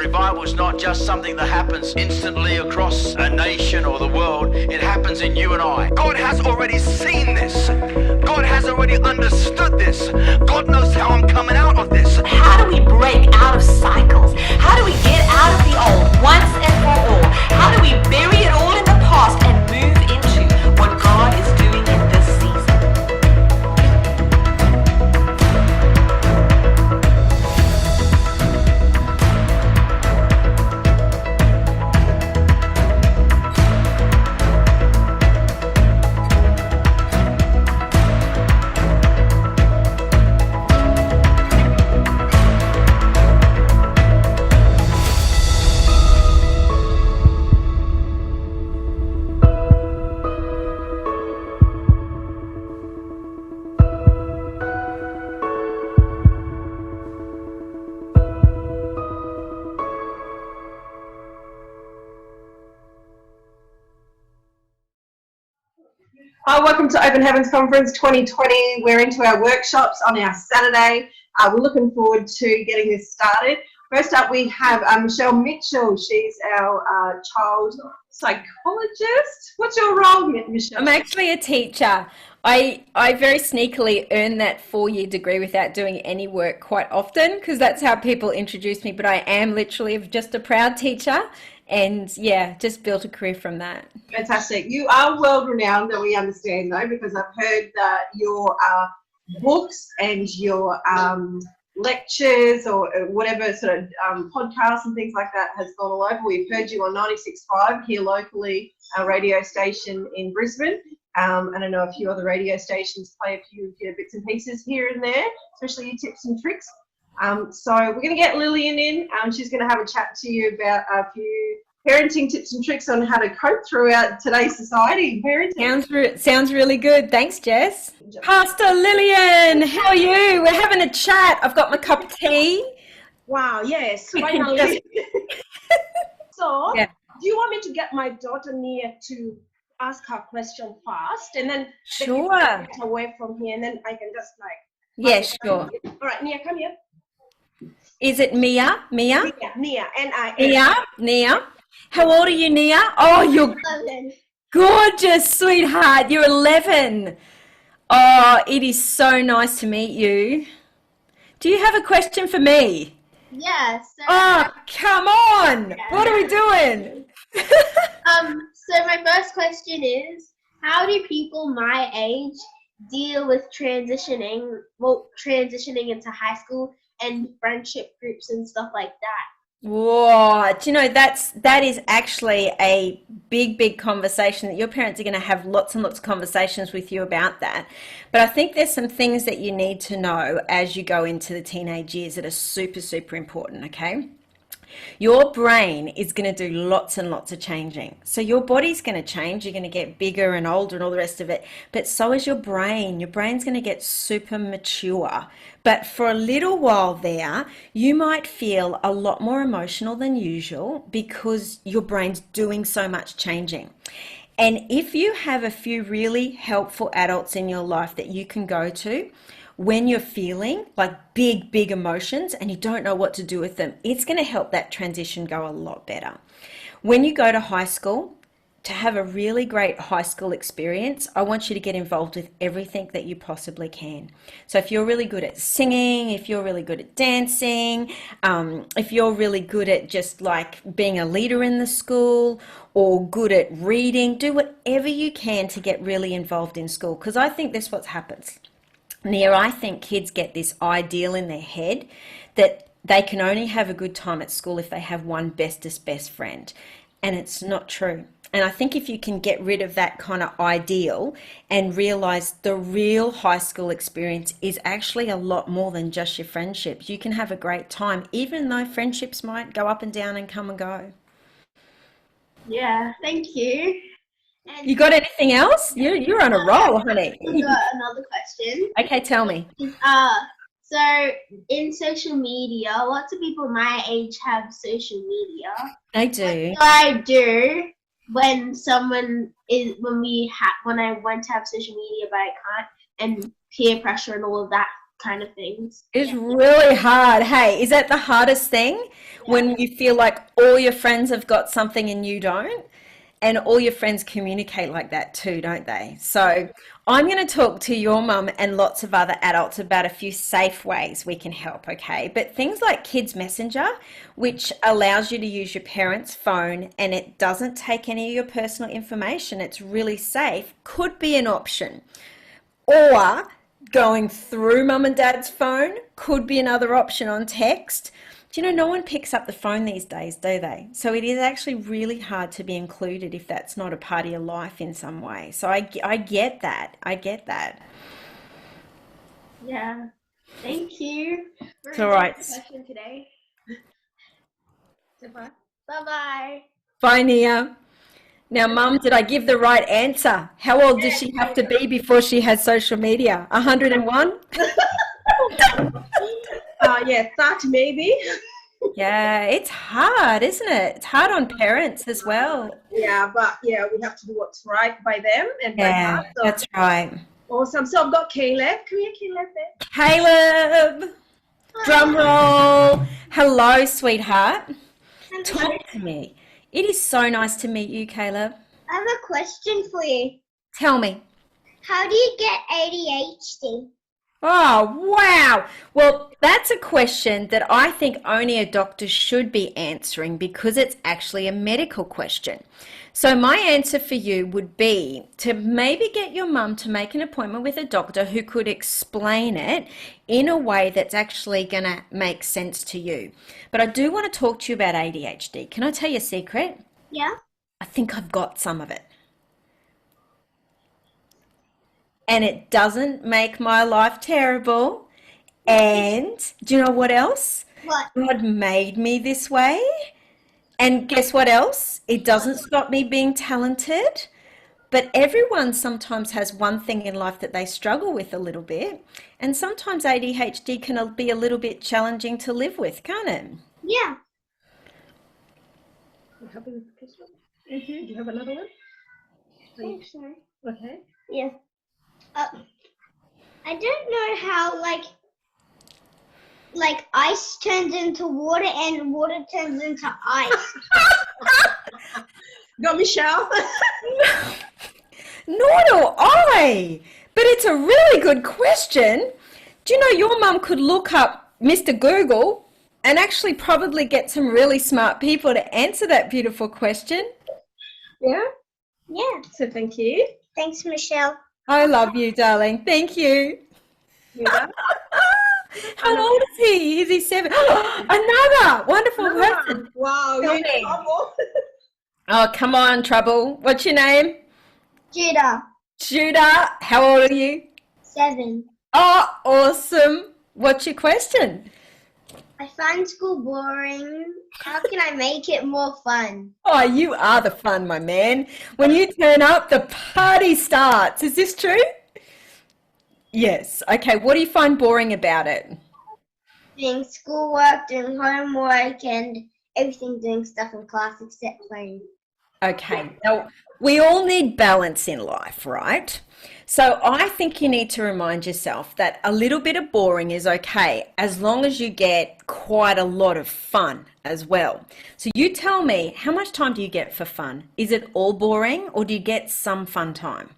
revival is not just something that happens instantly across a nation or the world. It happens in you and I. God has already seen this. God has already understood this. God knows how I'm coming out of this. How do we break out of cycles? How do we get out of the old once and for all? How do we bury it all in the past and move into what God is doing in this season? Hi, welcome to Open Heavens Conference 2020. We're into our workshops on our Saturday. We're looking forward to getting this started. First up, we have Michelle Mitchell. She's our child psychologist. What's your role, Michelle? I'm actually a teacher. I very sneakily earned that 4-year degree without doing any work quite often, because that's how people introduce me. But I am literally just a proud teacher, and yeah, just built a career from that. Fantastic. You are world renowned, that we understand though, because I've heard that your books and your lectures or whatever sort of podcasts and things like that has gone all over. We've heard you on 96.5 here locally, a radio station in Brisbane. And I know a few other radio stations play a few of your bits and pieces here and there, especially your tips and tricks. So we're going to get Lillian in. She's going to have a chat to you about a few parenting tips and tricks on how to cope throughout today's society. Parenting. Sounds really good. Thanks, Jess. Pastor Lillian, how are you? We're having a chat. I've got my cup of tea. Wow, yes. We can Finally. So, Yeah. do you want me to get my daughter Nia to ask her question first, and then Sure. get away from here, and then I can just like. Yeah, sure. All right, Nia, come here. Is it Mia? Nia, N-I-A. Nia? How old are you, Nia? Oh, you're 11. gorgeous, sweetheart. You're 11. Oh, it is so nice to meet you. Do you have a question for me? Yeah, so Oh, come on. What are we doing? so my first question is, how do people my age deal with transitioning into high school and friendship groups and stuff like that? Whoa, do you know that is actually a big conversation that your parents are going to have lots and lots of conversations with you about that. But I think there's some things that you need to know as you go into the teenage years that are super important, okay? Your brain is going to do lots and lots of changing. So your body's going to change. You're going to get bigger and older and all the rest of it. But so is your brain. Your brain's going to get super mature. But for a little while there, you might feel a lot more emotional than usual because your brain's doing so much changing. And if you have a few really helpful adults in your life that you can go to, when you're feeling like big emotions and you don't know what to do with them, it's going to help that transition go a lot better. When you go to high school, to have a really great high school experience, I want you to get involved with everything that you possibly can. So if you're really good at singing, if you're really good at dancing, if you're really good at just like being a leader in the school or good at reading, do whatever you can to get really involved in school, because I think that's what happens. Nia, I think kids get this ideal in their head that they can only have a good time at school if they have one bestest best friend. And it's not true. And I think if you can get rid of that kind of ideal and realize the real high school experience is actually a lot more than just your friendships, you can have a great time, even though friendships might go up and down and come and go. Yeah, thank you. And You got anything else? You're on a roll, honey. I've got another question. Okay, tell me. So in social media, lots of people my age have social media. They do. What do I do when when I want to have social media but I can't, and peer pressure and all of that kind of things. It's really hard. Hey, is that the hardest thing? When you feel like all your friends have got something and you don't? And all your friends communicate like that too, don't they? So I'm going to talk to your mum and lots of other adults about a few safe ways we can help, okay? But things like Kids Messenger, which allows you to use your parents' phone and it doesn't take any of your personal information, it's really safe, could be an option. Or going through mum and dad's phone could be another option on text. Do you know, no one picks up the phone these days, do they? So it is actually really hard to be included if that's not a part of your life in some way. So I get that. I get that. Yeah. Thank you. It's all right. Question today. Bye bye. Bye, Nia. Now, Mum, did I give the right answer? How old does she have to be before she has social media? 101? Yeah, 30 maybe. Yeah, it's hard, isn't it? It's hard on parents as well. Yeah, but yeah, we have to do what's right by them and by Yeah, us. So that's right. awesome. So I've got Caleb. Come here, Caleb. Caleb, drum roll. Hello, sweetheart. Talk to me. It is so nice to meet you, Caleb. I have a question for you. Tell me. How do you get ADHD? Oh, wow. Well, that's a question that I think only a doctor should be answering because it's actually a medical question. So my answer for you would be to maybe get your mum to make an appointment with a doctor who could explain it in a way that's actually going to make sense to you. But I do want to talk to you about ADHD. Can I tell you a secret? Yeah. I think I've got some of it. And it doesn't make my life terrible. And do you know what else? What? God made me this way. And guess what else? It doesn't stop me being talented. But everyone sometimes has one thing in life that they struggle with a little bit. And sometimes ADHD can be a little bit challenging to live with, can't it? Yeah. You happy with this one? Do you have another one? Thanks, sir. Okay. Yeah. I don't know how like ice turns into water and water turns into ice. Go, Michelle. Nor do I. But it's a really good question. Do you know your mum could look up Mr. Google and actually probably get some really smart people to answer that beautiful question? Yeah. Yeah. So thank you. Thanks, Michelle. I love you, darling. Thank you. Yeah. How old is he? Is he 7? Another wonderful person. Wow. Tell You're in me. trouble. Oh, come on, Trouble. What's your name? Judah. Judah. How old are you? 7. Oh, awesome. What's your question? I find school boring. How can I make it more fun? Oh, you are the fun, my man. When you turn up, the party starts. Is this true? Yes. Okay, what do you find boring about it? Doing schoolwork, doing homework, and everything, doing stuff in class except playing. Okay, now we all need balance in life, right? So I think you need to remind yourself that a little bit of boring is okay as long as you get quite a lot of fun as well. So you tell me, how much time do you get for fun? Is it all boring or do you get some fun time?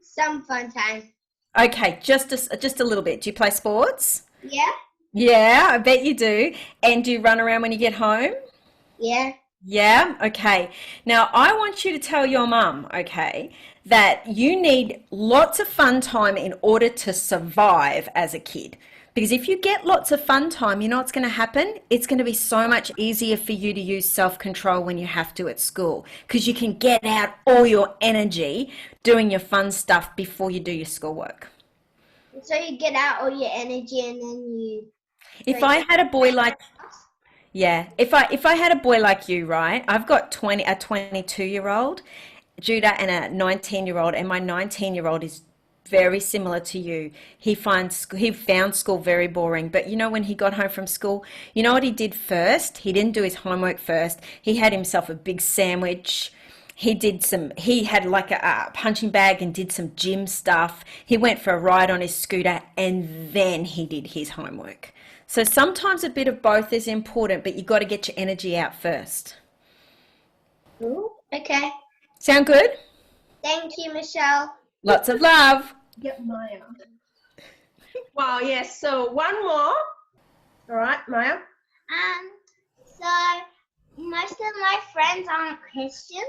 Some fun time. Okay, just a little bit. Do you play sports? Yeah? Yeah, I bet you do. And do you run around when you get home? Yeah. Yeah, okay. Now I want you to tell your mum, okay, that you need lots of fun time in order to survive as a kid. Because if you get lots of fun time, you know what's going to happen? It's going to be so much easier for you to use self-control when you have to at school. Because you can get out all your energy doing your fun stuff before you do your schoolwork. So you get out all your energy and then you... If I had a boy like... Yeah, if I had a boy like you, right? I've got a 22-year-old, Judah, and a 19-year-old, and my 19-year-old is very similar to you. He found school very boring, but you know when he got home from school, you know what he did first? He didn't do his homework first. He had himself a big sandwich, He had like a punching bag and did some gym stuff. He went for a ride on his scooter and then he did his homework. So sometimes a bit of both is important, but you got to get your energy out first. Ooh, okay. Sound good? Thank you, Michelle. Lots of love. Yep, Maya. Wow, yes. So one more. All right, Maya. So most of my friends aren't Christian.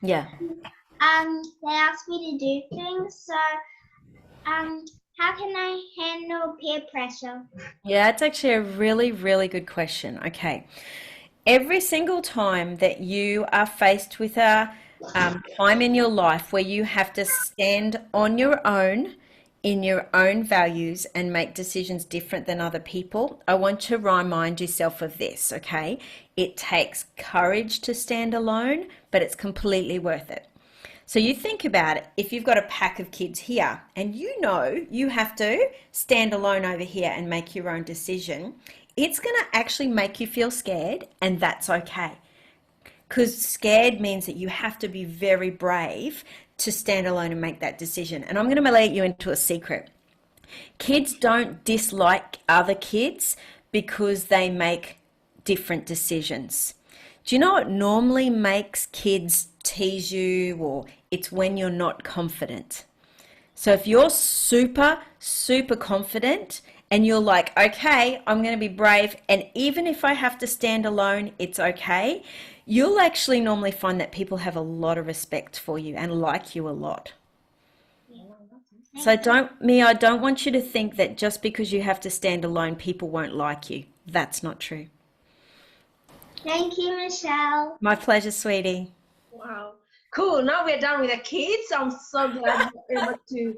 Yeah. They ask me to do things. So, how can I handle peer pressure? Yeah, it's actually a really, really good question. Okay. Every single time that you are faced with a time in your life where you have to stand on your own in your own values and make decisions different than other people, I want to remind yourself of this, okay? It takes courage to stand alone, but it's completely worth it. So you think about it, if you've got a pack of kids here and you know you have to stand alone over here and make your own decision, it's going to actually make you feel scared, and that's okay. Because scared means that you have to be very brave to stand alone and make that decision. And I'm going to let you into a secret. Kids don't dislike other kids because they make different decisions. Do you know what normally makes kids tease you, or it's when you're not confident? So if you're super, super confident and you're like, okay, I'm going to be brave, and even if I have to stand alone, it's okay, you'll actually normally find that people have a lot of respect for you and like you a lot. So I don't want you to think that just because you have to stand alone, people won't like you. That's not true. Thank you, Michelle. My pleasure, sweetie. Wow. Cool. Now we're done with the kids. I'm so glad we're able to.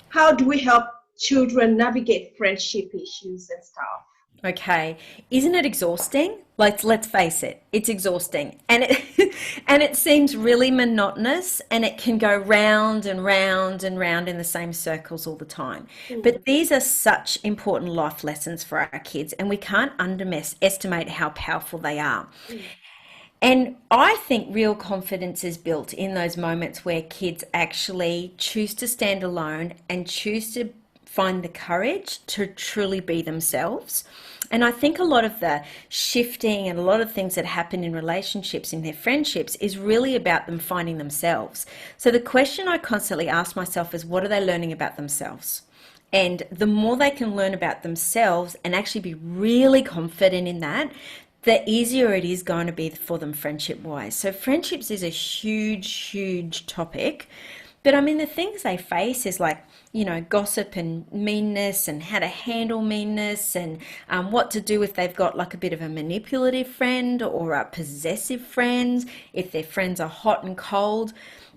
How do we help children navigate friendship issues and stuff? Okay, isn't it exhausting? Let's face it, it's exhausting, and it seems really monotonous, and it can go round and round and round in the same circles all the time. But these are such important life lessons for our kids, and we can't underestimate how powerful they are. And I think real confidence is built in those moments where kids actually choose to stand alone and choose to find the courage to truly be themselves. And I think a lot of the shifting and a lot of things that happen in relationships, in their friendships, is really about them finding themselves. So the question I constantly ask myself is, what are they learning about themselves? And the more they can learn about themselves and actually be really confident in that, the easier it is going to be for them friendship-wise. So friendships is a huge, huge topic. But I mean, the things they face is like, you know, gossip and meanness and how to handle meanness and what to do if they've got like a bit of a manipulative friend or a possessive friend, if their friends are hot and cold.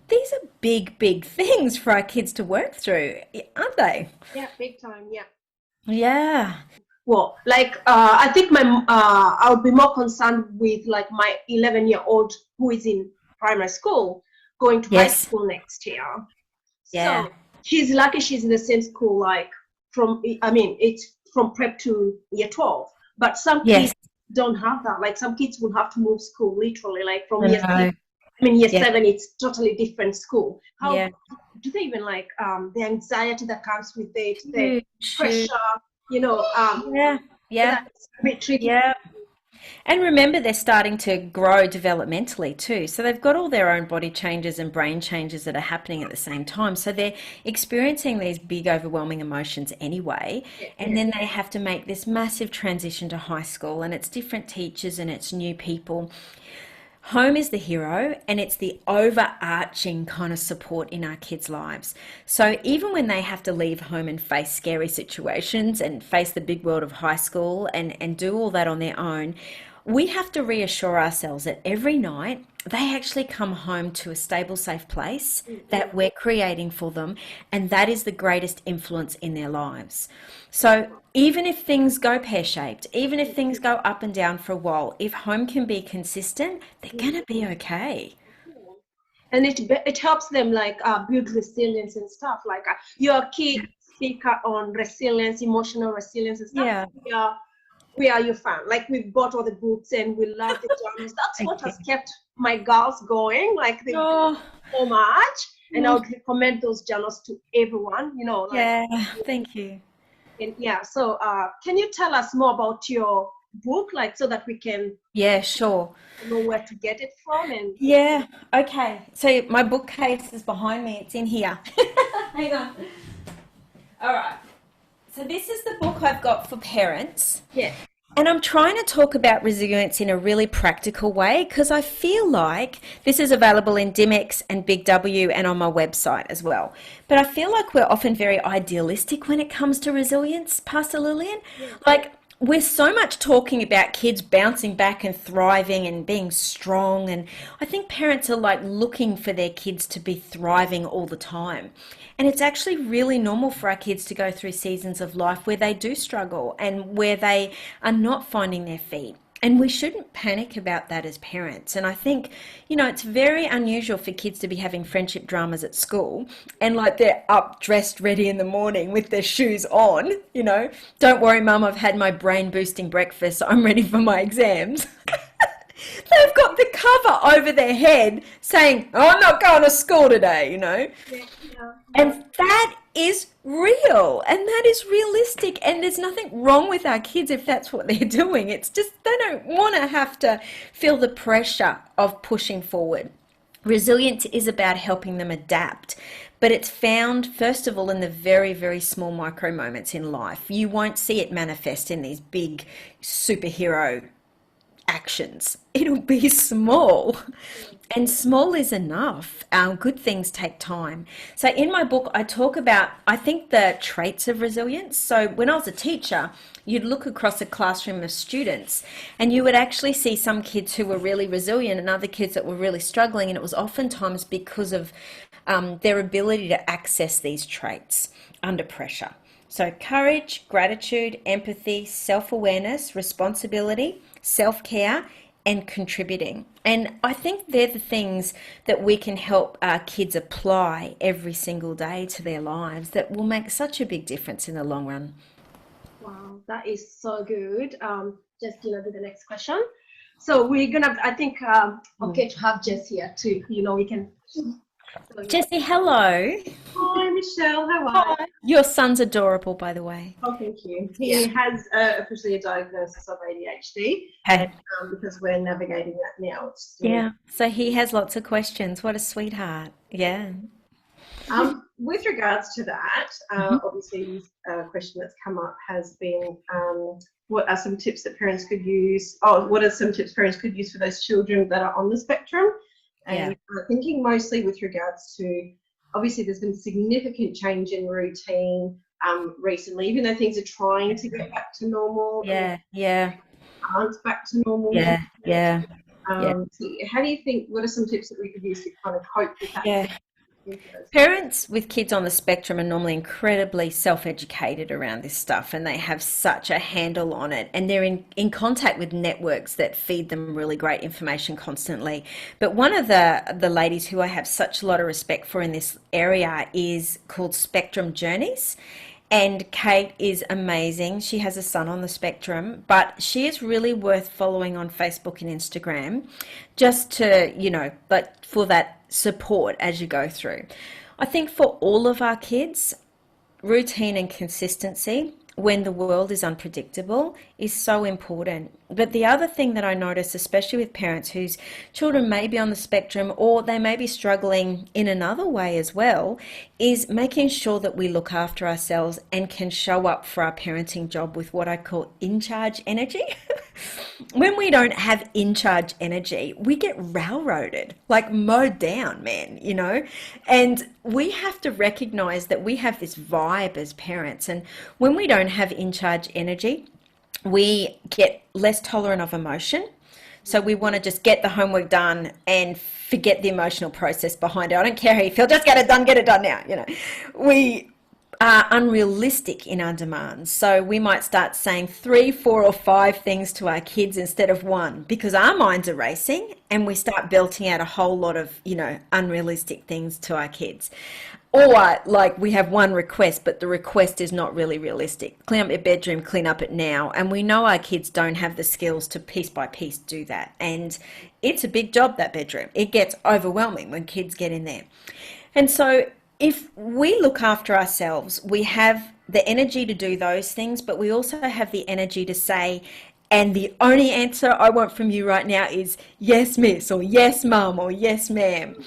These are big, big things for our kids to work through, aren't they? Yeah, big time. Yeah. Yeah. Well, like I think I would be more concerned with like my 11-year-old who is in primary school going to high school next year. Yeah. So she's lucky she's in the same school, like it's from prep to year 12. But some kids don't have that. Like some kids will have to move school literally, like from year 6. Year 7, it's totally different school. How do they even like the anxiety that comes with it, the pressure, you know? That's a bit tricky. Yeah. And remember, they're starting to grow developmentally too. So they've got all their own body changes and brain changes that are happening at the same time. So they're experiencing these big, overwhelming emotions anyway. And then they have to make this massive transition to high school, and it's different teachers and it's new people. Home is the hero, and it's the overarching kind of support in our kids' lives. So even when they have to leave home and face scary situations and face the big world of high school and do all that on their own, we have to reassure ourselves that every night they actually come home to a stable, safe place that we're creating for them, and that is the greatest influence in their lives. So even if things go pear-shaped, even if things go up and down for a while, if home can be consistent, they're going to be okay. And it helps them like build resilience and stuff. Like your kid speak on resilience, emotional resilience and stuff. we are your fan. Like we've bought all the books and we love the journals. That's Thank what you. has kept my girls going. Like they Oh, so much, and I would recommend those journals to everyone. You know, like yeah, thank you. and yeah. So, can you tell us more about your book, like so that we can Yeah, sure. know where to get it from? And Yeah, okay. So my bookcase is behind me. It's in here. Hang on. All right. So this is the book I've got for parents. yeah, And I'm trying to talk about resilience in a really practical way because I feel like this is available in Dimex and Big W and on my website as well. But I feel like we're often very idealistic when it comes to resilience, Pastor Lillian. Like we're so much talking about kids bouncing back and thriving and being strong. And I think parents are like looking for their kids to be thriving all the time. And it's actually really normal for our kids to go through seasons of life where they do struggle and where they are not finding their feet. And we shouldn't panic about that as parents. And I think, you know, it's very unusual for kids to be having friendship dramas at school and like they're up, dressed, ready in the morning with their shoes on, you know. Don't worry, Mum, I've had my brain boosting breakfast. I'm ready for my exams. They've got the cover over their head saying, oh, I'm not going to school today, you know. And that is real and that is realistic. And there's nothing wrong with our kids if that's what they're doing. It's just they don't want to have to feel the pressure of pushing forward. Resilience is about helping them adapt, but it's found, first of all, in the very, very small micro moments in life. You won't see it manifest in these big superhero actions. It'll be small, and small is enough. Good things take time. So in my book, I talk about, I think, the traits of resilience. So when I was a teacher, you'd look across a classroom of students and you would actually see some kids who were really resilient and other kids that were really struggling, and it was oftentimes because of their ability to access these traits under pressure. So courage, gratitude, empathy, self-awareness, responsibility, self-care, and contributing. And I think they're the things that we can help our kids apply every single day to their lives that will make such a big difference in the long run. wow, that is so good. Just do the next question. So we're gonna, I think, okay, to have Jess here too. You know, we can. Jessie, hello. Hi, Michelle. How are you? Your son's adorable, by the way. Oh, thank you. He has officially a diagnosis of ADHD Okay. because we're navigating that now. It's still, Yeah. So he has lots of questions. What a sweetheart. Yeah. With regards to that, obviously, a question that's come up has been, what are some tips that parents could use? Oh, what are some tips parents could use for those children that are on the spectrum? And thinking mostly with regards to, obviously, there's been significant change in routine recently, even though things are trying to get back to normal. Yeah. Aren't back to normal. Yeah. So how do you think? What are some tips that we could use to kind of cope with that? Yeah. Parents with kids on the spectrum are normally incredibly self-educated around this stuff, and they have such a handle on it, and they're in contact with networks that feed them really great information constantly. But one of the ladies who I have such a lot of respect for in this area is called Spectrum Journeys. And Kate is amazing. She has a son on the spectrum, but she is really worth following on Facebook and Instagram just to, like for that support as you go through. I think for all of our kids, routine and consistency when the world is unpredictable is so important. But the other thing that I notice, especially with parents whose children may be on the spectrum or they may be struggling in another way as well, is making sure that we look after ourselves and can show up for our parenting job with what I call in-charge energy. When we don't have in-charge energy, we get railroaded, like mowed down, man, and we have to recognize that we have this vibe as parents. And when we don't have in-charge energy, we get less tolerant of emotion. So we want to just get the homework done and forget the emotional process behind it. I don't care how you feel, just get it done now, We are unrealistic in our demands. So we might start saying 3, 4, or 5 things to our kids instead of one, because our minds are racing and we start belting out a whole lot of, unrealistic things to our kids. Or like we have one request, but the request is not really realistic. Clean up your bedroom, clean up it now. And we know our kids don't have the skills to piece by piece do that. And it's a big job, that bedroom. It gets overwhelming when kids get in there. And so if we look after ourselves, we have the energy to do those things, but we also have the energy to say, and the only answer I want from you right now is yes, miss, or yes, mum, or yes, ma'am.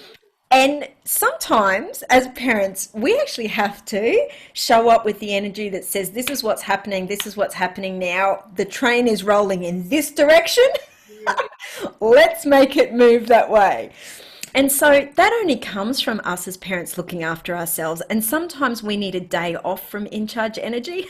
And sometimes as parents, we actually have to show up with the energy that says, this is what's happening. This is what's happening now. The train is rolling in this direction. Let's make it move that way. And so that only comes from us as parents looking after ourselves. And sometimes we need a day off from in charge energy.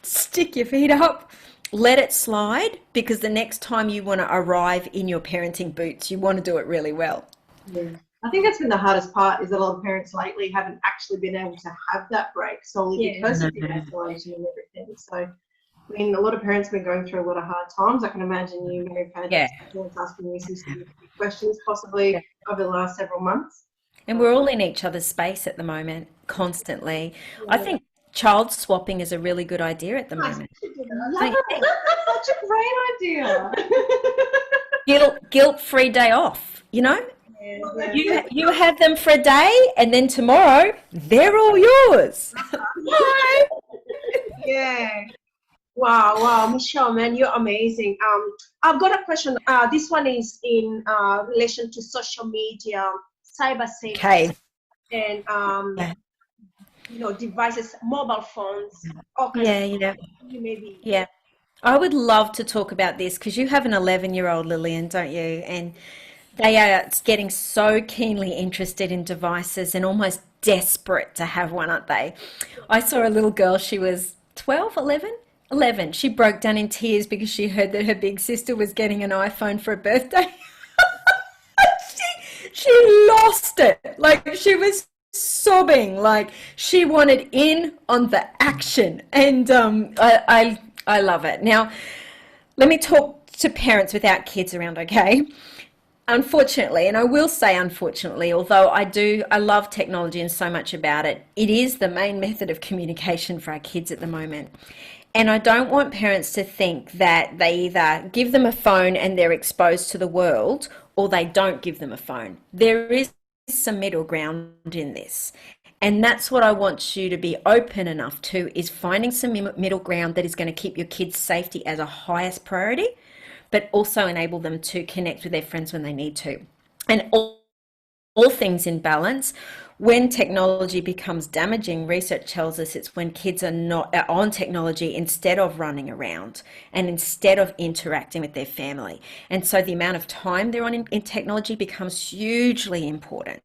Stick your feet up, let it slide, because the next time you want to arrive in your parenting boots, you want to do it really well. Yeah. I think that's been the hardest part, is that a lot of parents lately haven't actually been able to have that break solely because of the isolation and everything. So, I mean, a lot of parents have been going through a lot of hard times. I can imagine you may have had parents asking you some significant questions possibly over the last several months. And we're all in each other's space at the moment, constantly. I think child swapping is a really good idea at the moment. That's such a great idea. Guilt-free day off, You have them for a day, and then tomorrow they're all yours. Bye. Yeah. Wow, Michelle, man, you're amazing. I've got a question. This one is in relation to social media, cyber safety, and devices, mobile phones. Yeah. I would love to talk about this, because you have an 11-year-old, Lillian, don't you? And they are getting so keenly interested in devices and almost desperate to have one, aren't they? I saw a little girl, she was 12, 11. She broke down in tears because she heard that her big sister was getting an iPhone for her birthday. She lost it. Like, she was sobbing, like she wanted in on the action. And I love it. Now, let me talk to parents without kids around, okay? Unfortunately, and I will say unfortunately, although I love technology and so much about it, it is the main method of communication for our kids at the moment. And I don't want parents to think that they either give them a phone and they're exposed to the world, or they don't give them a phone. There is some middle ground in this. And that's what I want you to be open enough to, is finding some middle ground that is going to keep your kids' safety as a highest priority, but also enable them to connect with their friends when they need to. And all things in balance. When technology becomes damaging, research tells us it's when kids are not on technology instead of running around and instead of interacting with their family. And so the amount of time they're on in technology becomes hugely important.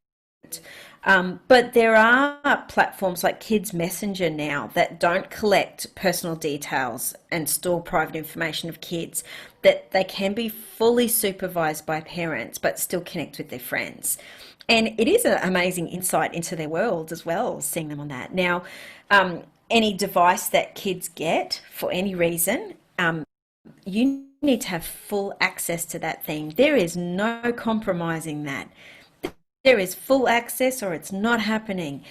But there are platforms like Kids Messenger now that don't collect personal details and store private information of kids, that they can be fully supervised by parents but still connect with their friends. And it is an amazing insight into their world as well, seeing them on that. Now, any device that kids get for any reason, you need to have full access to that thing. There is no compromising that. There is full access or it's not happening.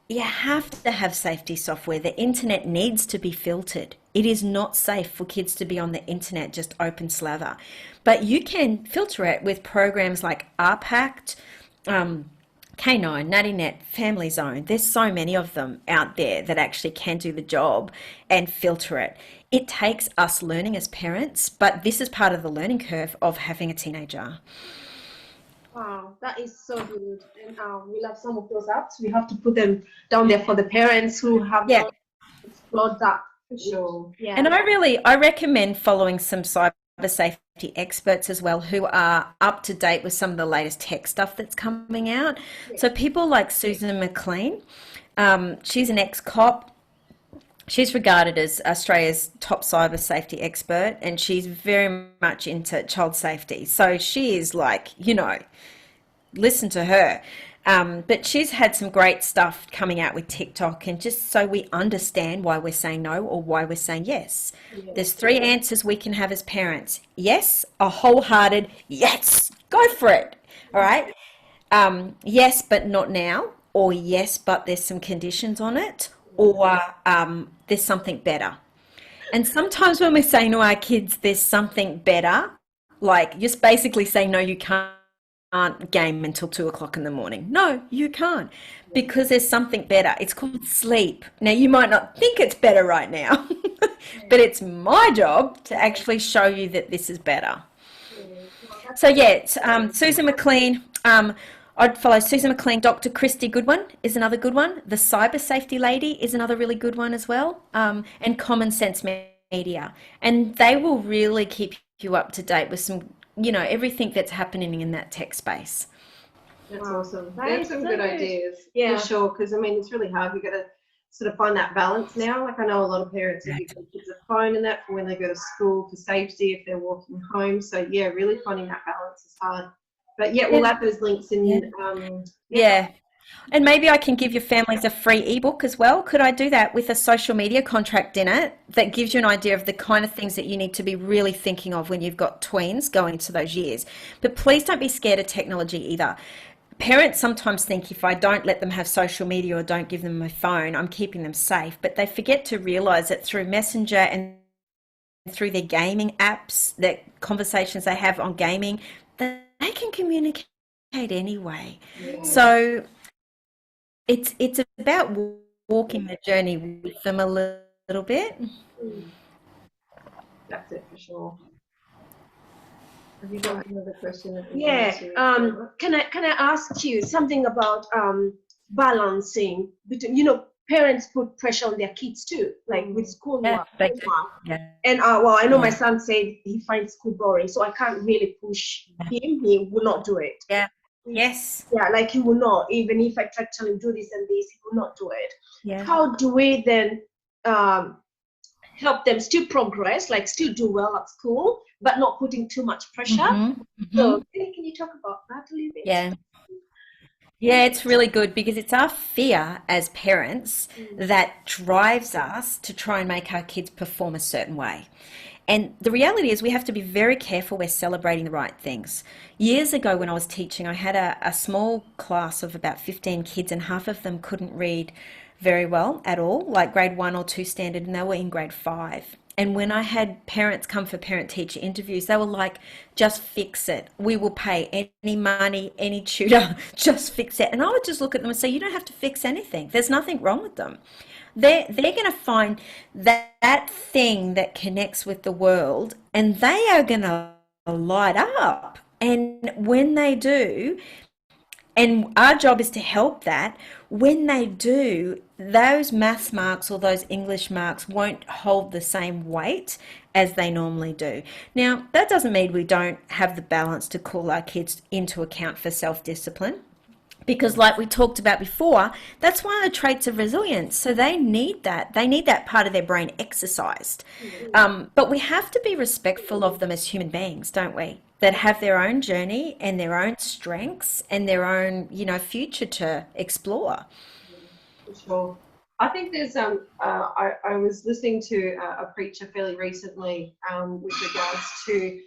You have to have safety software. The internet needs to be filtered. It is not safe for kids to be on the internet just open slather. But you can filter it with programs like RPACT, K9, NattyNet, Family Zone. There's so many of them out there that actually can do the job and filter it. It takes us learning as parents, but this is part of the learning curve of having a teenager. Wow, that is so good. And we love some of those apps. We have to put them down there for the parents who have not explored that. For sure. Yeah. And I recommend following some cyber safety experts as well, who are up to date with some of the latest tech stuff that's coming out. Yeah. So people like Susan McLean, she's an ex-cop. She's regarded as Australia's top cyber safety expert, and she's very much into child safety. So she is like, listen to her. But she's had some great stuff coming out with TikTok, and just so we understand why we're saying no or why we're saying yes. There's three answers we can have as parents. Yes, a wholehearted yes, go for it. All right. Yes, but not now, or yes, but there's some conditions on it, or there's something better. And sometimes when we're saying to our kids, there's something better, like just basically saying, no, you can't game until 2 o'clock in the morning. No, you can't, because there's something better. It's called sleep. Now, you might not think it's better right now, but it's my job to actually show you that this is better. So yeah, it's, Susan McLean. I'd follow Susan McLean. Dr. Christy Goodwin is another good one. The Cyber Safety Lady is another really good one as well. And Common Sense Media. And they will really keep you up to date with some, everything that's happening in that tech space. That's awesome. That There's is some so good good. ideas. Yeah. For sure. Because, it's really hard. You've got to sort of find that balance now. Like, I know a lot of parents who give their kids a phone and that for when they go to school for safety if they're walking home. So, yeah, really finding that balance is hard. But yeah, we'll add those links in. Yeah. And maybe I can give your families a free ebook as well. Could I do that with a social media contract in it that gives you an idea of the kind of things that you need to be really thinking of when you've got tweens going into those years? But please don't be scared of technology either. Parents sometimes think if I don't let them have social media or don't give them my phone, I'm keeping them safe. But they forget to realize that through Messenger and through their gaming apps, the conversations they have on gaming, they can communicate anyway. So it's about walking the journey with them a little bit. That's it for sure. Have you got another question? Yeah. Can I ask you something about balancing between, parents put pressure on their kids too, like with school Yeah, work. they do. Yeah. And I know my Yeah. son said he finds school boring, so I can't really push him. He will not do it. Yes. Yeah, like he will not. Even if I try to tell him do this and this, he will not do it. Yeah. How do we then help them still progress, like still do well at school, but not putting too much pressure? Mhm, mhm. So can you talk about that a little bit? Yeah. Yeah, it's really good because it's our fear as parents that drives us to try and make our kids perform a certain way. And the reality is we have to be very careful we're celebrating the right things. Years ago when I was teaching, I had a small class of about 15 kids and half of them couldn't read very well at all, like grade 1 or 2 standard, and they were in grade 5. And when I had parents come for parent-teacher interviews, they were like, just fix it. We will pay any money, any tutor, just fix it. And I would just look at them and say, you don't have to fix anything. There's nothing wrong with them. They're going to find that thing that connects with the world, and they are going to light up. And when they do, and our job is to help that, when they do, those maths marks or those English marks won't hold the same weight as they normally do. Now, that doesn't mean we don't have the balance to call our kids into account for self-discipline. Because like we talked about before, that's one of the traits of resilience. So they need that. They need that part of their brain exercised. But we have to be respectful of them as human beings, don't we? That have their own journey and their own strengths and their own, future to explore. For sure. I think there's I was listening to a preacher fairly recently with regards to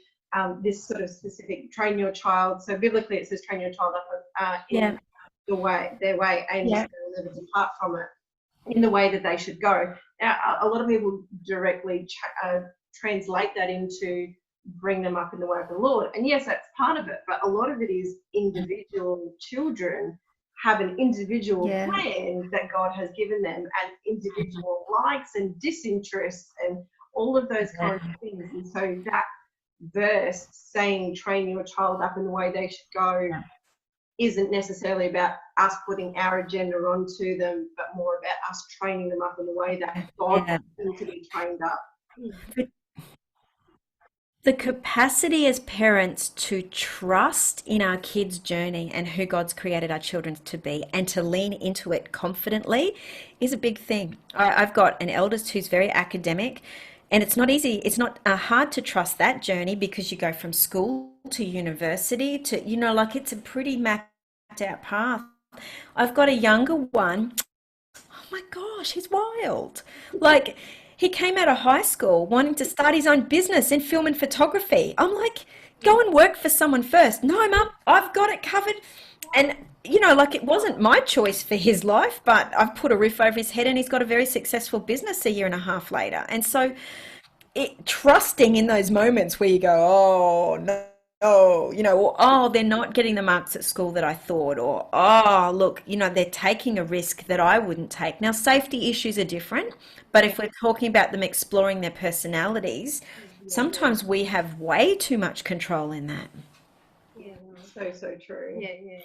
this sort of specific train your child. So biblically it says train your child up in their way and never depart from it, in the way that they should go. Now a lot of people directly translate that into bring them up in the way of the Lord, and yes, that's part of it, but a lot of it is individual children have an individual plan that God has given them, and individual likes and disinterests and all of those kinds of things. And so that verse saying train your child up in the way they should go isn't necessarily about us putting our agenda onto them, but more about us training them up in the way that God wants them to be trained up. The capacity as parents to trust in our kids' journey and who God's created our children to be and to lean into it confidently is a big thing. I've got an eldest who's very academic, and it's not easy. It's not hard to trust that journey because you go from school to university to, it's a pretty mapped out path. I've got a younger one. Oh my gosh, he's wild. Like, he came out of high school wanting to start his own business in film and photography. I'm like, go and work for someone first. No, Mum, I've got it covered. And, like, it wasn't my choice for his life, but I've put a roof over his head and he's got a very successful business a year and a half later. And so trusting in those moments where you go, oh, no. Oh, or, oh, they're not getting the marks at school that I thought, or, oh, look, they're taking a risk that I wouldn't take. Now, safety issues are different, but if we're talking about them exploring their personalities, sometimes we have way too much control in that. Yeah, so true. Yeah.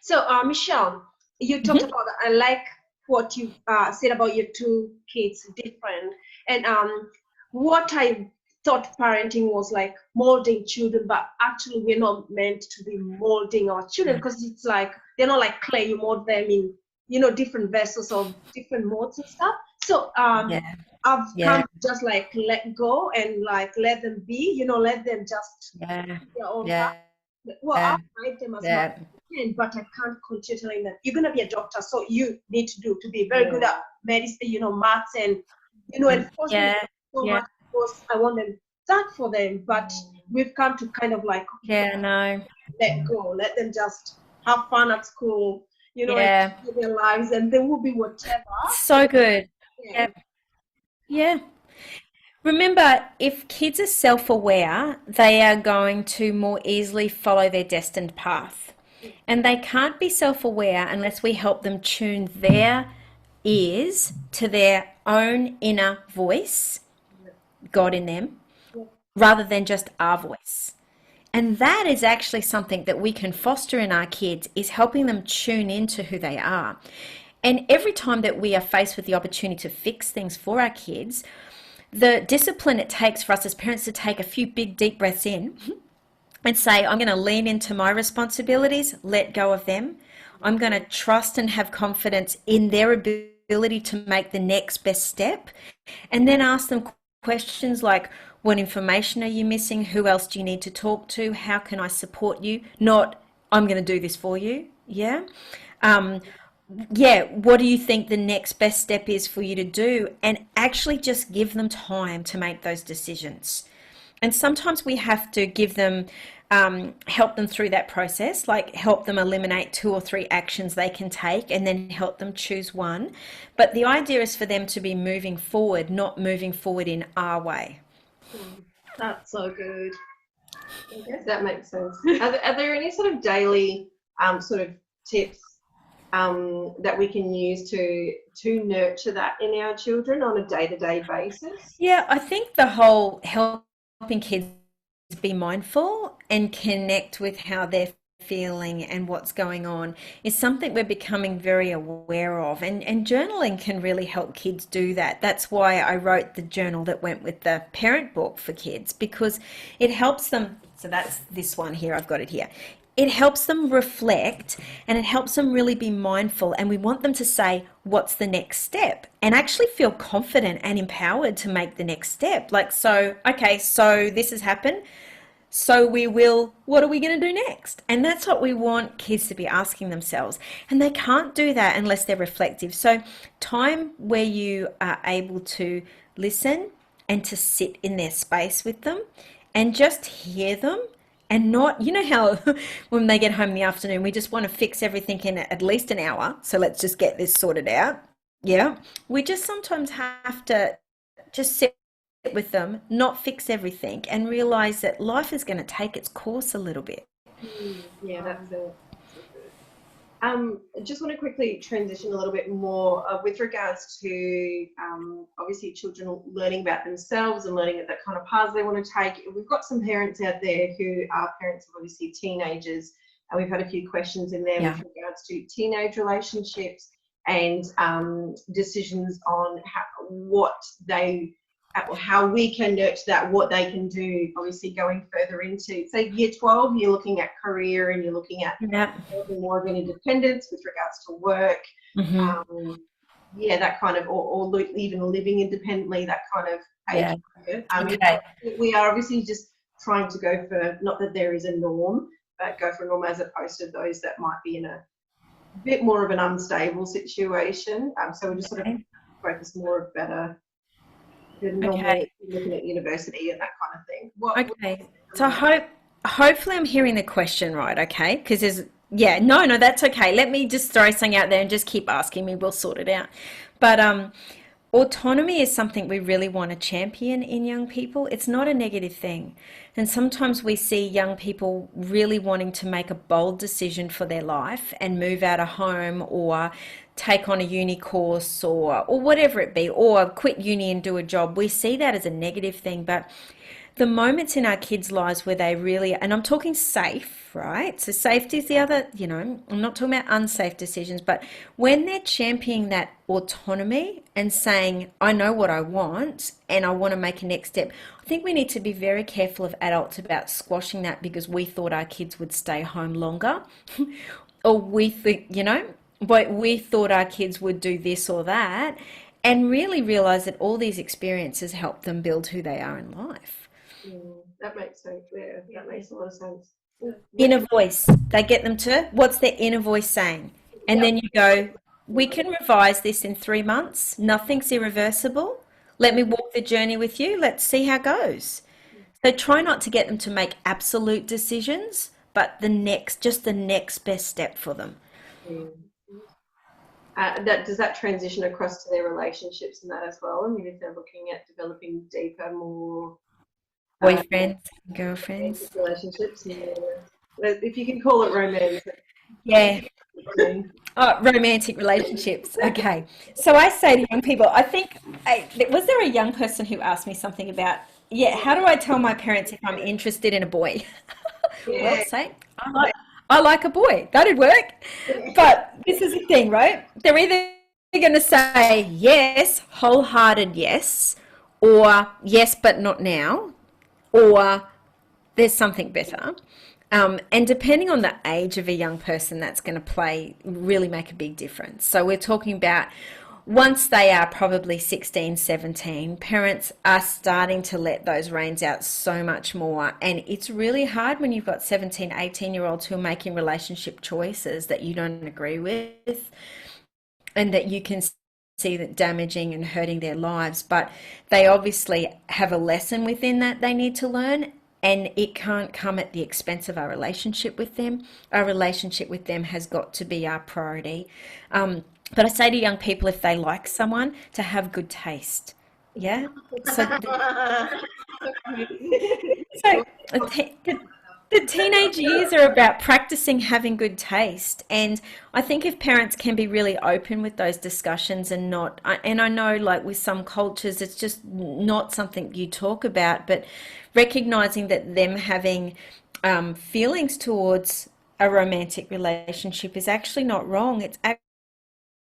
So, Michelle, you talked about, I like what you said about your two kids, different. And what I thought parenting was like molding children, but actually we're not meant to be molding our children, because it's like they're not like clay. You mold them in different vessels of different molds and stuff. So I've come to just like let go and like let them be, let them just their own path. Well, I'll guide them as much as I can, but I can't continue telling them you're gonna be a doctor, so you need to be very good at medicine, maths, and and forcing so much. Course, I want them that for them, but we've come to kind of like let go, let them just have fun at school, and their lives, and they will be whatever. So good. Yeah. Remember, if kids are self-aware, they are going to more easily follow their destined path, and they can't be self-aware unless we help them tune their ears to their own inner voice, God in them, rather than just our voice. And that is actually something that we can foster in our kids, is helping them tune into who they are. And every time that we are faced with the opportunity to fix things for our kids, the discipline it takes for us as parents to take a few big deep breaths in and say, I'm going to lean into my responsibilities, let go of them. I'm going to trust and have confidence in their ability to make the next best step, and then ask them questions like, what information are you missing? Who else do you need to talk to? How can I support you? Not, I'm going to do this for you. What do you think the next best step is for you to do? And actually just give them time to make those decisions. And sometimes we have to give them, help them through that process, like help them eliminate 2 or 3 actions they can take and then help them choose one. But the idea is for them to be moving forward, not moving forward in our way. That's so good. I guess that makes sense. Are there any sort of daily sort of tips that we can use to nurture that in our children on a day-to-day basis? Yeah, I think the whole helping kids be mindful and connect with how they're feeling and what's going on is something we're becoming very aware of, and journaling can really help kids do that. That's why I wrote the journal that went with the parent book for kids, because it helps them. So that's this one here, I've got it here. It helps them reflect and it helps them really be mindful, and we want them to say, what's the next step, and actually feel confident and empowered to make the next step. Like, so this has happened, so what are we going to do next? And that's what we want kids to be asking themselves, and they can't do that unless they're reflective. So time where you are able to listen and to sit in their space with them and just hear them. And not, how when they get home in the afternoon, we just want to fix everything in at least an hour. So let's just get this sorted out. Yeah. We just sometimes have to just sit with them, not fix everything, and realize that life is going to take its course a little bit. Yeah, that's it. I just want to quickly transition a little bit more with regards to obviously children learning about themselves and learning that kind of paths they want to take. We've got some parents out there who are parents of obviously teenagers, and we've had a few questions in there with regards to teenage relationships and decisions on how we can nurture that, what they can do, obviously going further into, say, year 12, you're looking at career and you're looking at more of an independence with regards to work. That kind of, or even living independently, that kind of age. We are obviously just trying to go for, not that there is a norm, go for normal as opposed to those that might be in a bit more of an unstable situation. So we just sort of focus more about the normal, looking at university and that kind of thing. Okay. So hopefully I'm hearing the question right, okay? Because no, that's okay. Let me just throw something out there and just keep asking me. We'll sort it out. But autonomy is something we really want to champion in young people. It's not a negative thing. And sometimes we see young people really wanting to make a bold decision for their life and move out of home or take on a uni course or whatever it be, or quit uni and do a job. We see that as a negative thing, but the moments in our kids' lives where they really, and I'm talking safe, right? So safety is the other, I'm not talking about unsafe decisions, but when they're championing that autonomy and saying, I know what I want and I want to make a next step, I think we need to be very careful of adults about squashing that because we thought our kids would stay home longer or we think, but we thought our kids would do this or that, and really realize that all these experiences help them build who they are in life. That makes sense. Yeah, that makes a lot of sense. Inner voice. They get them to, what's their inner voice saying? And then you go, we can revise this in 3 months. Nothing's irreversible. Let me walk the journey with you. Let's see how it goes. So try not to get them to make absolute decisions, but the next best step for them. Does that transition across to their relationships and that as well? I mean, if they're looking at developing deeper, more boyfriends, girlfriends, relationships, if you can call it romance. Yeah. Romantic relationships. Okay. So I say to young people, I think, was there a young person who asked me something about, how do I tell my parents if I'm interested in a boy? Well, say, I like a boy. That'd work. But this is the thing, right? They're either going to say yes, wholehearted yes, or yes, but not now, or there's something better. And depending on the age of a young person, that's going to really make a big difference. So we're talking about once they are probably 16, 17, parents are starting to let those reins out so much more. And it's really hard when you've got 17, 18-year-olds who are making relationship choices that you don't agree with and that you can see that damaging and hurting their lives. But they obviously have a lesson within that they need to learn. And it can't come at the expense of our relationship with them. Our relationship with them has got to be our priority. But I say to young people, if they like someone, to have good taste. Yeah? So the teenage years are about practicing having good taste. And I think if parents can be really open with those discussions and I know like with some cultures, it's just not something you talk about, but recognizing that them having feelings towards a romantic relationship is actually not wrong. It's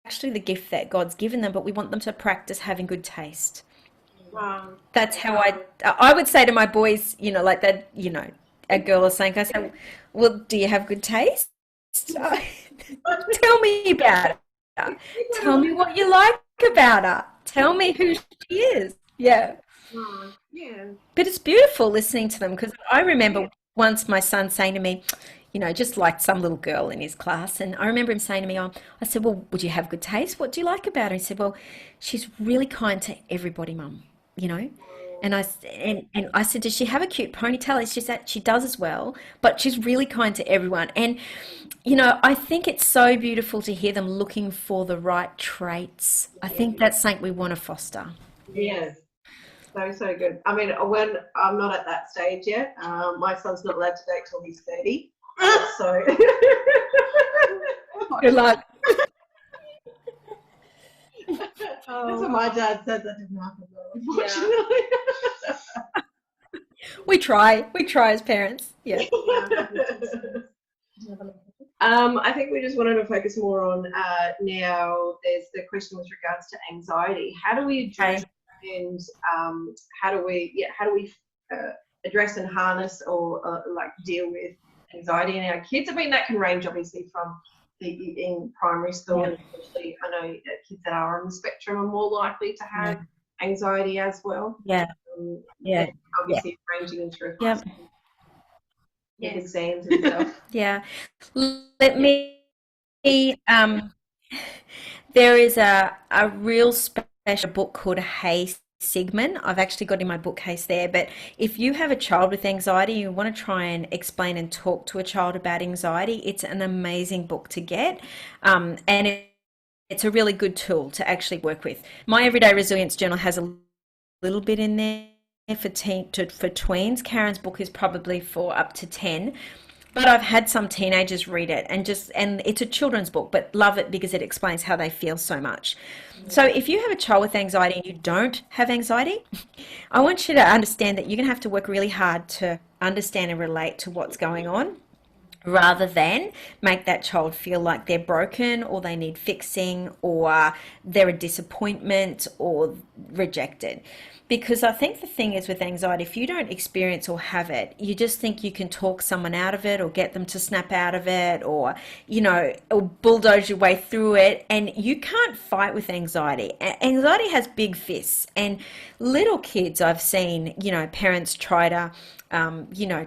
actually the gift that God's given them, but we want them to practice having good taste. Wow. That's how I would say to my boys, like that, a girl is saying, I say, well, do you have good taste? Tell me about her. Tell me what you like about her. Tell me who she is. Yeah. Yeah. But it's beautiful listening to them because I remember once my son saying to me, just like some little girl in his class. And I remember him saying to me, I said, well, would you have good taste? What do you like about her? He said, well, she's really kind to everybody, Mum, And I said, does she have a cute ponytail? She said, she does as well, but she's really kind to everyone. And, I think it's so beautiful to hear them looking for the right traits. I think that's something we want to foster. Yes. So good. I mean, when I'm not at that stage yet, my son's not allowed to date till he's 30. So good luck. That's what my dad said. That didn't happen, unfortunately. We try as parents. Yeah. I think we just wanted to focus more on now. There's the question with regards to anxiety. How do we address and how do we address and harness or deal with anxiety in our kids? I mean, that can range obviously from in primary school, and especially I know that kids that are on the spectrum are more likely to have anxiety as well. Yeah. Obviously ranging into with Yes. exams and stuff. Yeah. Let me, there is a real special book called Hey Sigmund. I've actually got in my bookcase there. But if you have a child with anxiety, you want to try and explain and talk to a child about anxiety, it's an amazing book to get. And it's a really good tool to actually work with. My Everyday Resilience Journal has a little bit in there for for tweens. Karen's book is probably for up to 10. But I've had some teenagers read it and it's a children's book, but love it because it explains how they feel so much. So if you have a child with anxiety and you don't have anxiety, I want you to understand that you're going to have to work really hard to understand and relate to what's going on, rather than make that child feel like they're broken or they need fixing or they're a disappointment or rejected. Because I think the thing is with anxiety, if you don't experience or have it, you just think you can talk someone out of it or get them to snap out of it or, or bulldoze your way through it. And you can't fight with anxiety. Anxiety has big fists. And little kids, I've seen, parents try to,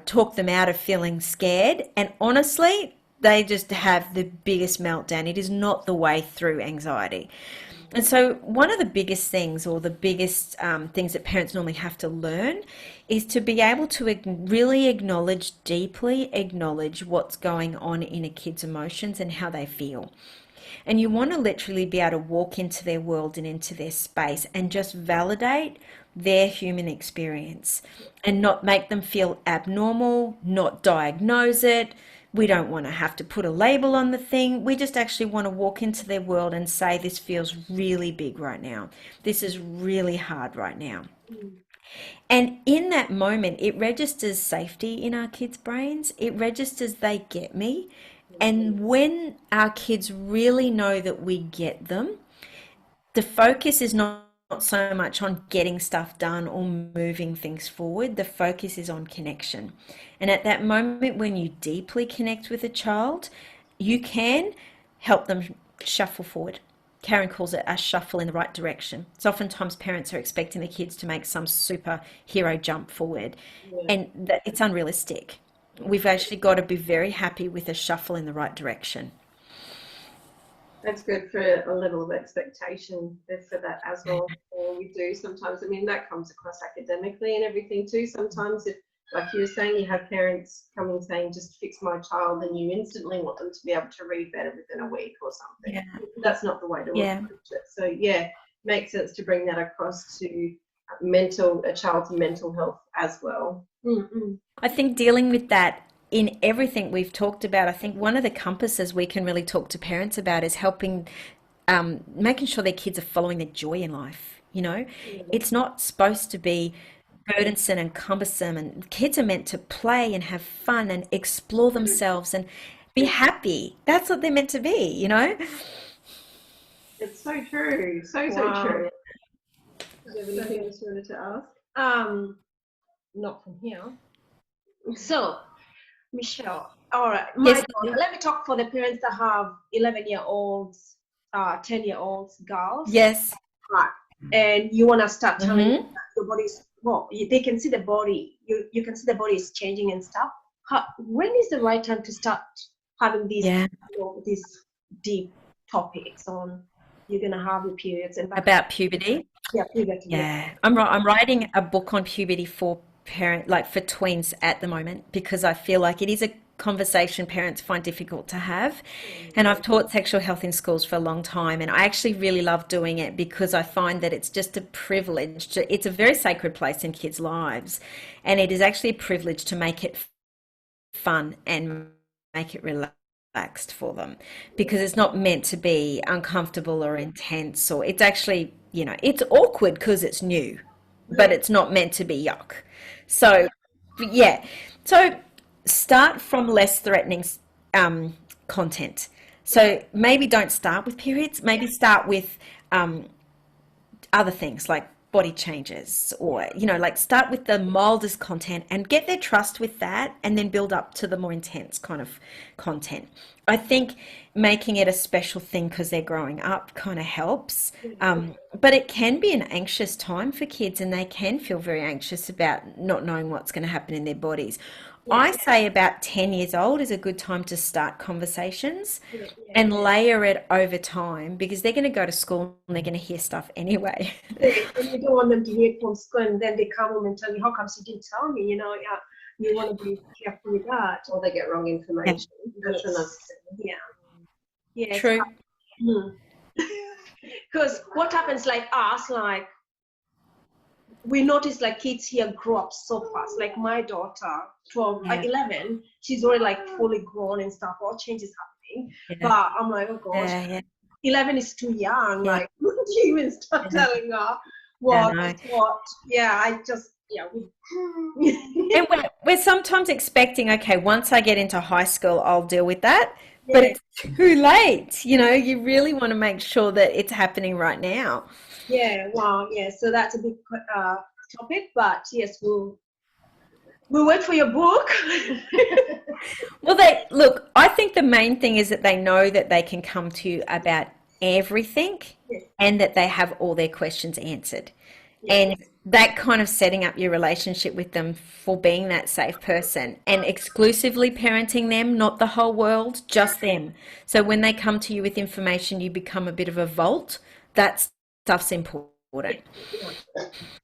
talk them out of feeling scared. And honestly, they just have the biggest meltdown. It is not the way through anxiety. And so one of the biggest things or the biggest things that parents normally have to learn is to be able to really deeply acknowledge what's going on in a kid's emotions and how they feel. And you want to literally be able to walk into their world and into their space and just validate their human experience and not make them feel abnormal, not diagnose it. We don't want to have to put a label on the thing. We just actually want to walk into their world and say, this feels really big right now. This is really hard right now. And in that moment, it registers safety in our kids' brains. It registers they get me. And when our kids really know that we get them, the focus is not so much on getting stuff done or moving things forward. The focus is on connection. And at that moment when you deeply connect with a child, you can help them shuffle forward. Karen calls it a shuffle in the right direction. So oftentimes parents are expecting the kids to make some superhero jump forward, and it's unrealistic. We've actually got to be very happy with a shuffle in the right direction. That's good for a level of expectation for that as well. We do sometimes, that comes across academically and everything too. Sometimes if, like you were saying, you have parents coming saying, just fix my child, and you instantly want them to be able to read better within a week or something. Yeah. That's not the way to approach it. So makes sense to bring that across to a child's mental health as well. I think dealing with that in everything we've talked about, I think one of the compasses we can really talk to parents about is helping, making sure their kids are following their joy in life. It's not supposed to be burdensome and cumbersome, and kids are meant to play and have fun and explore themselves and be happy. That's what they're meant to be, It's so true. So true. Is there anything else you wanted to ask? Not from here. So, Michelle, all right. Yes. Let me talk for the parents that have 11-year-olds, 10-year-olds girls. Yes. Right. And you want to start telling them that your body's, they can see the body. You can see the body is changing and stuff. When is the right time to start having these, these deep topics on you're going to have your periods and about puberty? Yeah, puberty. Yeah. I'm writing a book on puberty for for tweens at the moment, because I feel like it is a conversation parents find difficult to have. And I've taught sexual health in schools for a long time, and I actually really love doing it because I find that it's just a privilege. It's a very sacred place in kids' lives, and it is actually a privilege to make it fun and make it relaxed for them, because it's not meant to be uncomfortable or intense, or it's actually, it's awkward because it's new, but it's not meant to be yuck. So start from less threatening content. So maybe don't start with periods, maybe start with other things like body changes, or start with the mildest content and get their trust with that, and then build up to the more intense kind of content. I think making it a special thing because they're growing up kind of helps, but it can be an anxious time for kids, and they can feel very anxious about not knowing what's going to happen in their bodies. I say about 10 years old is a good time to start conversations Yeah. and layer it over time, because they're going to go to school and they're going to hear stuff anyway. And you don't want them to hear it from school and then they come home and tell you, how come you didn't tell me? You know, yeah, you want to be careful with that. Or they get wrong information. That's Yes. another thing. Yeah. Yes. True. Because what happens, like us, like we notice like kids here grow up so fast. Like my daughter, 12, Yeah. 11, she's already like fully grown and stuff. All changes happening. Yeah. But I'm like, oh gosh, Yeah. 11 is too young. Yeah. Like, when do you even start Yeah. telling her I what know. is what? Yeah, I just, yeah. And we're sometimes expecting, okay, once I get into high school, I'll deal with that. But it's too late. You know, you really want to make sure that it's happening right now. Yeah, wow, yeah. So that's a big topic, but yes, we'll wait for your book. Well, look, I think the main thing is that they know that they can come to you about everything Yes. and that they have all their questions answered. And that kind of setting up your relationship with them for being that safe person and exclusively parenting them, not the whole world, just them. So when they come to you with information, you become a bit of a vault. That stuff's important.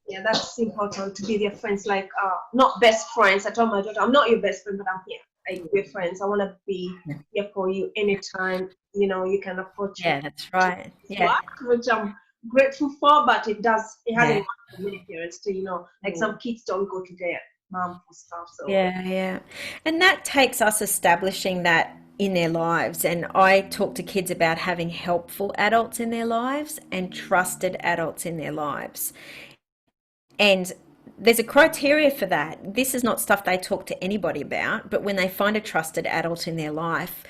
Yeah, that's important to be their friends, like not best friends. I told my daughter, I'm not your best friend, but I'm here. Like, we're friends. I want to be here for you anytime. You know, you can approach Yeah, me. that's right. Yeah. Which I'm grateful for, but it hasn't Yeah. worked for many parents too, you know, like some kids don't go to their mom for stuff. So Yeah. And that takes us establishing that in their lives. And I talk to kids about having helpful adults in their lives and trusted adults in their lives. And there's a criteria for that. This is not stuff they talk to anybody about, but when they find a trusted adult in their life,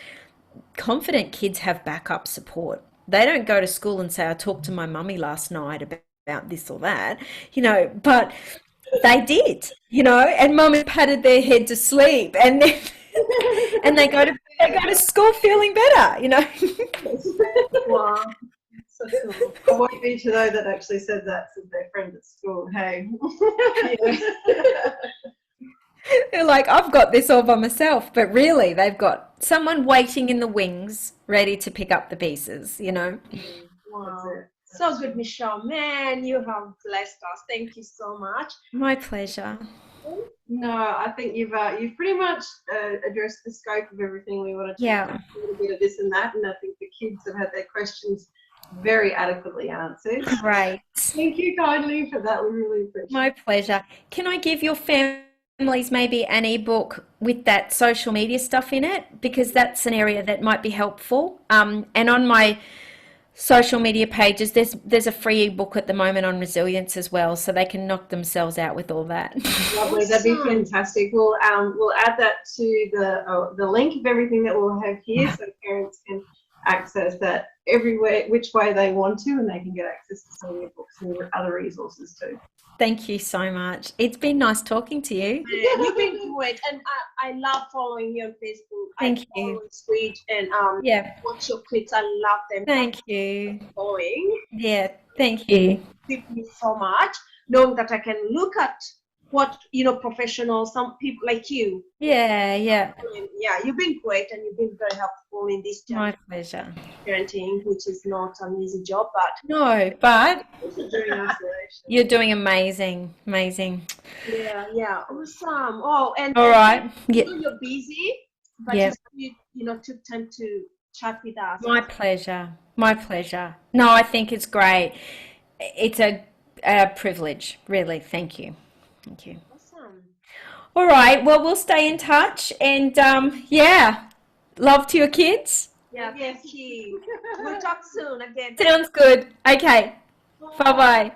confident kids have backup support. They don't go to school and say, I talked to my mummy last night about this or that, you know, but they did, you know, and mummy patted their head to sleep, and then and they go to school feeling better, you know. wow. So cool. I want you to know that actually said that to their friend at school. Hey. They're like, I've got this all by myself, but really they've got someone waiting in the wings ready to pick up the pieces, you know. Wow. So good, Michelle. Man, you have blessed us. Thank you so much. My pleasure. No, I think you've pretty much addressed the scope of everything we wanted to. Yeah. A little bit of this and that, and I think the kids have had their questions very adequately answered. Great. Thank you kindly for that. We really appreciate it. My pleasure. Can I give your families maybe an ebook with that social media stuff in it? Because that's an area that might be helpful. And on my social media pages, there's a free ebook at the moment on resilience as well, so they can knock themselves out with all that. Lovely, that'd be fantastic. We'll add that to the link of everything that we'll have here, so parents can access that everywhere, which way they want to, and they can get access to some of your books and other resources too. Thank you so much. It's been nice talking to you. You've been great, and I love following you on Facebook. Thank I you. follow Sweet and Yeah. watch your clips. I love them. Thank you. Following Yeah. Thank you. helped me so much, knowing that I can look at what professionals, some people like you. Yeah. Yeah, you've been great, and you've been very helpful in this journey My of pleasure. parenting, which is not an easy job, but No, but It's a very nice relation. you're doing amazing. Amazing. yeah, awesome. Oh, and All right. Yeah. you're busy, but Yeah. you took time to chat with us. My pleasure. My pleasure. No, I think it's great. It's a privilege, really. Thank you. Thank you. Awesome. All right. Well, we'll stay in touch, and yeah, love to your kids. Yeah, thank you. We'll talk soon again. Sounds good. Okay. Bye-bye.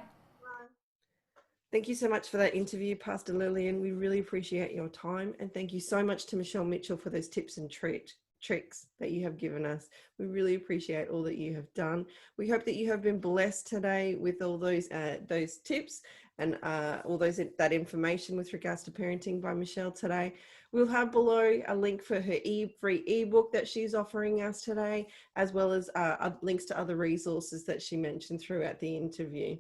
Thank you so much for that interview, Pastor Lillian. We really appreciate your time. And thank you so much to Michelle Mitchell for those tips and tricks that you have given us. We really appreciate all that you have done. We hope that you have been blessed today with all those tips and all that information with regards to parenting by Michelle today. We'll have below a link for her free ebook that she's offering us today, as well as links to other resources that she mentioned throughout the interview.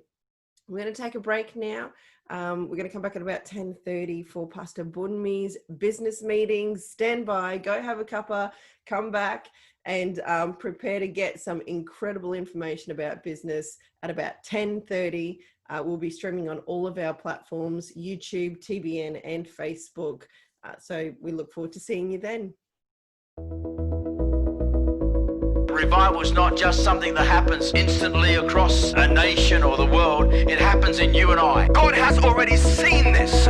We're going to take a break now. We're going to come back at about 10:30 for Pastor Bunmi's business meetings. Stand by, go have a cuppa, come back and prepare to get some incredible information about business at about 10:30. We'll be streaming on all of our platforms, YouTube, TBN and Facebook. So we look forward to seeing you then. Revival is not just something that happens instantly across a nation or the world. It happens in you and I. God has already seen this.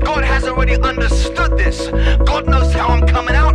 God has already understood this. God knows how I'm coming out